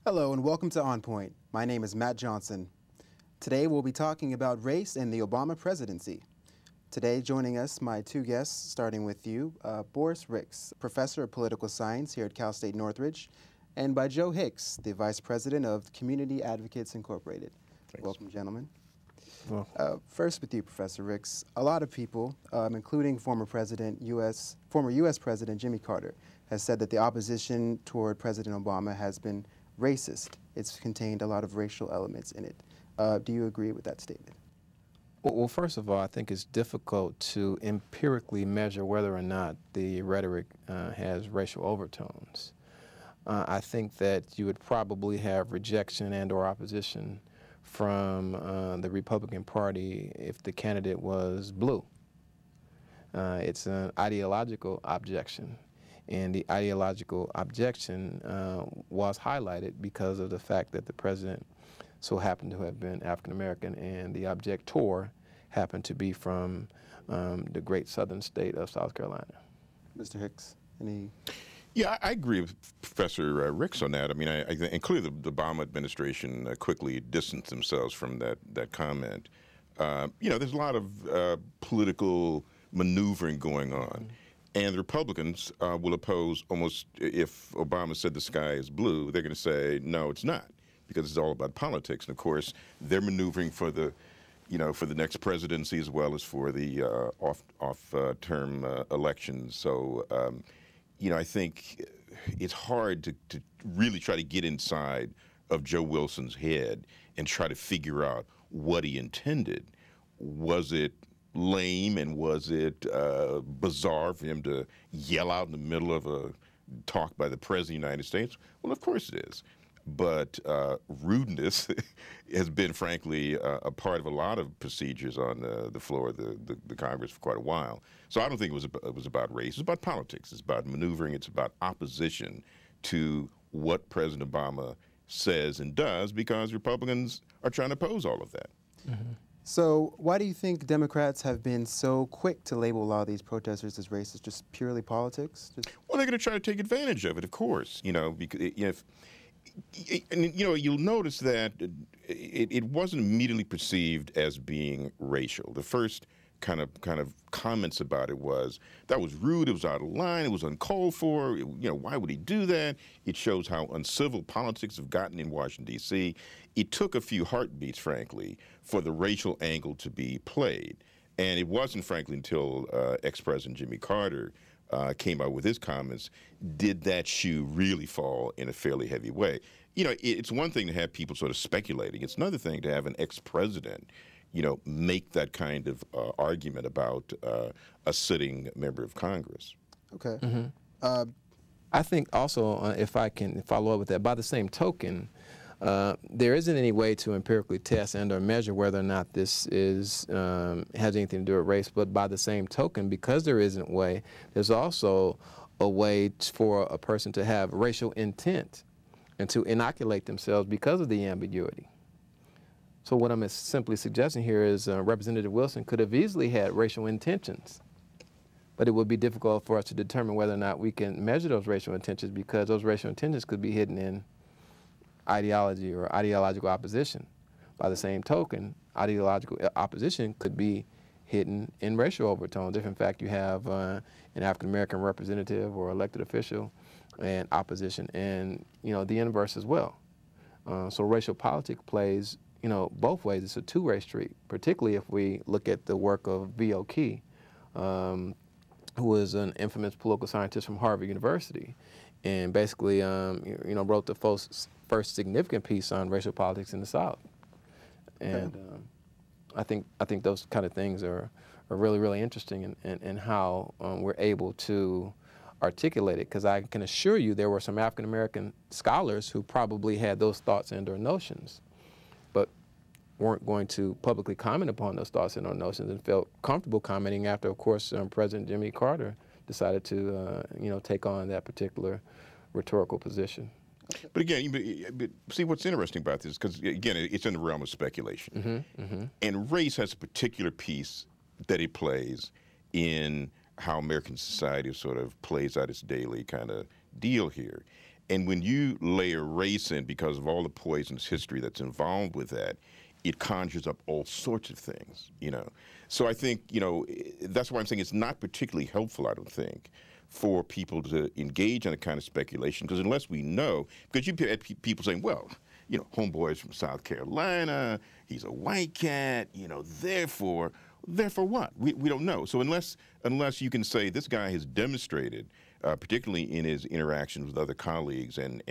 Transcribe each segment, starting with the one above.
Hello and welcome to On Point. My name is Matt Johnson. Today we'll be talking about race and the Obama presidency. Today joining us, my two guests, starting with you, Boris Hicks, Professor of Political Science here at Cal State Northridge, and by Joe Hicks, the Vice President of Community Advocates Incorporated. Thanks. Welcome, gentlemen. Well, First with you, Professor Hicks. A lot of people, including former U.S. President Jimmy Carter, has said that the opposition toward President Obama has been racist. It's contained a lot of racial elements in it. Do you agree with that statement? well, first of all, I think it's difficult to empirically measure whether or not the rhetoric has racial overtones. I think that you would probably have rejection and or opposition from the Republican Party if the candidate was blue. It's an ideological objection. And the ideological objection was highlighted because of the fact that the president so happened to have been African American, and the objector happened to be from the great southern state of South Carolina. Mr. Hicks, any? Yeah, I agree with Professor Hicks on that. I mean, and clearly the Obama administration quickly distanced themselves from that comment. There's a lot of political maneuvering going on. And the Republicans will oppose almost, if Obama said the sky is blue, they're going to say, no, it's not, because it's all about politics. And of course, they're maneuvering for the next presidency as well as for the off-term elections. So, I think it's hard to really try to get inside of Joe Wilson's head and try to figure out what he intended. Was it lame, and was it bizarre for him to yell out in the middle of a talk by the President of the United States? Well, of course it is. But rudeness has been, frankly, a part of a lot of procedures on the floor of the Congress for quite a while. So I don't think it was about race. It's about politics. It's about maneuvering. It's about opposition to what President Obama says and does, because Republicans are trying to oppose all of that. Mm-hmm. So why do you think Democrats have been so quick to label a lot of these protesters as racist? Just purely politics? Well, they're going to try to take advantage of it, of course. Because you'll notice that it wasn't immediately perceived as being racial. The first kind of comments about it was that was rude, it was out of line, it was uncalled for. Why would he do that? It shows how uncivil politics have gotten in Washington, D.C. It took a few heartbeats, frankly, for the racial angle to be played. And it wasn't, frankly, until ex-President Jimmy Carter came out with his comments did that shoe really fall in a fairly heavy way. It's one thing to have people sort of speculating. It's another thing to have an ex-president make that kind of argument about a sitting member of Congress. Okay. Mm-hmm. I think also, if I can follow up with that, by the same token, there isn't any way to empirically test and or measure whether or not this has anything to do with race, but by the same token, because there isn't a way, there's also a way for a person to have racial intent and to inoculate themselves because of the ambiguity. So what I'm simply suggesting here is Representative Wilson could have easily had racial intentions, but it would be difficult for us to determine whether or not we can measure those racial intentions, because those racial intentions could be hidden in ideology or ideological opposition. By the same token, ideological opposition could be hidden in racial overtones. If in fact you have an African-American representative or elected official and opposition, and the inverse as well. So racial politics plays both ways. It's a two-way street, particularly if we look at the work of V.O. Key, who was an infamous political scientist from Harvard University, and basically wrote the first significant piece on racial politics in the South. And I think those kind of things are really, really interesting in how we're able to articulate it, because I can assure you there were some African-American scholars who probably had those thoughts and or notions, but weren't going to publicly comment upon those thoughts and or notions, and felt comfortable commenting after, of course, President Jimmy Carter decided to take on that particular rhetorical position. But again, see what's interesting about this, because again, it's in the realm of speculation. Mm-hmm, mm-hmm. And race has a particular piece that it plays in how American society sort of plays out its daily kind of deal here. And when you layer race in because of all the poisonous history that's involved with that, it conjures up all sorts of things, you know. So I think, you know, that's why I'm saying it's not particularly helpful, I don't think, for people to engage in a kind of speculation, because unless we know, because you had people saying, well, you know, homeboy's from South Carolina, he's a white cat, you know, therefore what? We don't know. So unless you can say this guy has demonstrated, particularly in his interactions with other colleagues, and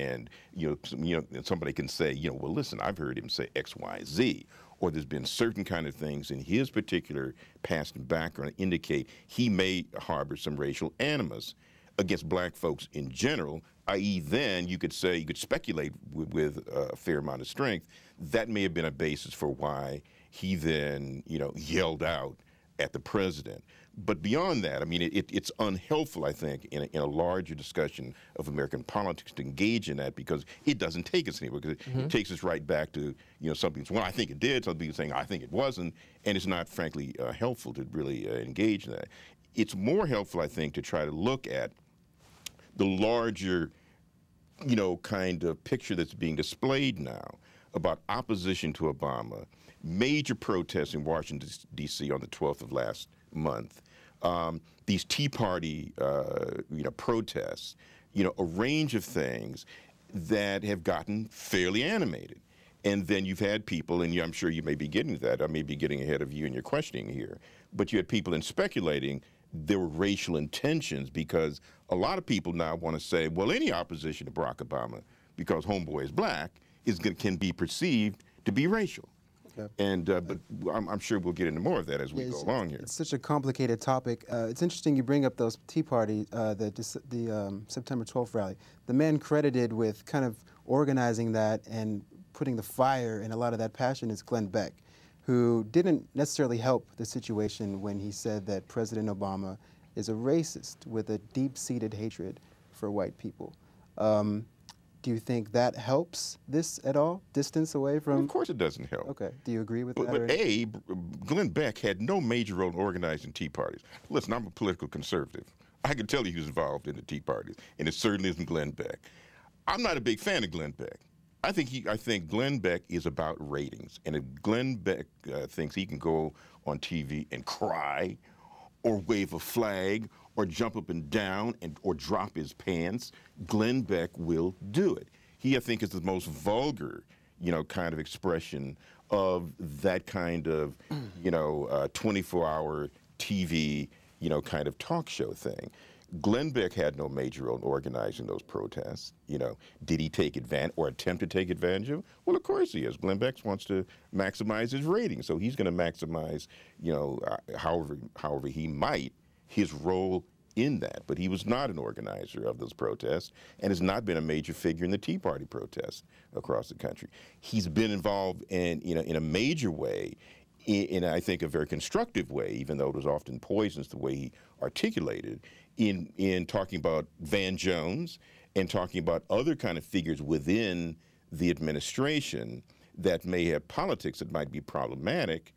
somebody can say, you know, well, listen, I've heard him say X, Y, Z, or there's been certain kind of things in his particular past and background that indicate he may harbor some racial animus against black folks in general, i.e. then you could say, you could speculate with a fair amount of strength, that may have been a basis for why he then, you know, yelled out at the president. But beyond that, I mean, it's unhelpful, I think, in a larger discussion of American politics to engage in that, because it doesn't take us anywhere, because it takes us right back to, you know, something, well, I think it did, some people saying, I think it wasn't, and it's not, frankly, helpful to really engage in that. It's more helpful, I think, to try to look at the larger, you know, kind of picture that's being displayed now about opposition to Obama, major protests in Washington, D.C. on the 12th of last month, these Tea Party, you know, protests, you know, a range of things that have gotten fairly animated. And then you've had people, and I'm sure you may be getting to that, I may be getting ahead of you in your questioning here, but you had people in speculating there were racial intentions, because a lot of people now want to say, well, any opposition to Barack Obama, because homeboy is black, can be perceived to be racial. Okay. And but I'm sure we'll get into more of that as we go along here. It's such a complicated topic. It's interesting you bring up those Tea Party, the September 12th rally. The man credited with kind of organizing that and putting the fire in a lot of that passion is Glenn Beck, who didn't necessarily help the situation when he said that President Obama is a racist with a deep-seated hatred for white people. Do you think that helps this at all? Distance away from? Well, of course it doesn't help. Okay. Do you agree with that? But Glenn Beck had no major role in organizing Tea Parties. Listen, I'm a political conservative. I can tell you he was involved in the Tea Parties, and it certainly isn't Glenn Beck. I'm not a big fan of Glenn Beck. I think Glenn Beck is about ratings, and if Glenn Beck thinks he can go on TV and cry, or wave a flag, or jump up and down, or drop his pants, Glenn Beck will do it. He, I think, is the most vulgar, you know, kind of expression of that kind of, you know, 24-hour TV, you know, kind of talk show thing. Glenn Beck had no major role in organizing those protests. You know, did he take advantage or attempt to take advantage of? Well, of course he is. Glenn Beck wants to maximize his rating, so he's going to maximize, you know, however he might, his role in that. But he was not an organizer of those protests, and has not been a major figure in the Tea Party protests across the country. He's been involved in, you know, in a major way, in I think a very constructive way, even though it was often poisonous the way he articulated, in talking about Van Jones and talking about other kind of figures within the administration that may have politics that might be problematic.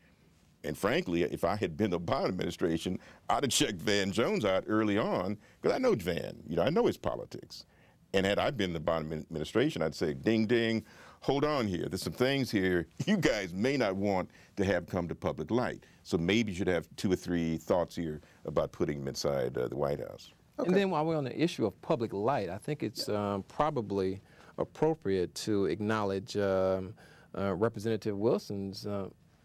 And frankly, if I had been the Obama administration, I'd have checked Van Jones out early on, because I know Van, you know, I know his politics. And had I been the Obama administration, I'd say, ding, ding, hold on here. There's some things here you guys may not want to have come to public light. So maybe you should have 2 or 3 thoughts here about putting him inside the White House. Okay. And then while we're on the issue of public light, I think it's probably appropriate to acknowledge Representative Wilson's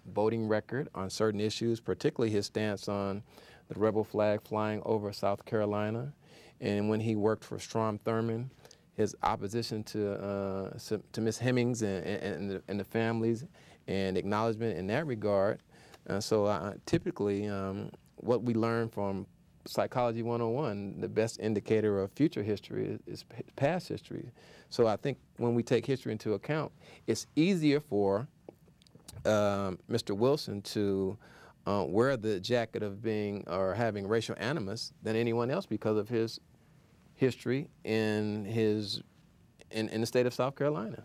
voting record on certain issues, particularly his stance on the rebel flag flying over South Carolina, and when he worked for Strom Thurmond, his opposition to Miss Hemings and the families, and acknowledgement in that regard. So typically, what we learn from Psychology 101, the best indicator of future history is past history. So I think when we take history into account, it's easier for Mr. Wilson to wear the jacket of being or having racial animus than anyone else because of his history in the state of South Carolina.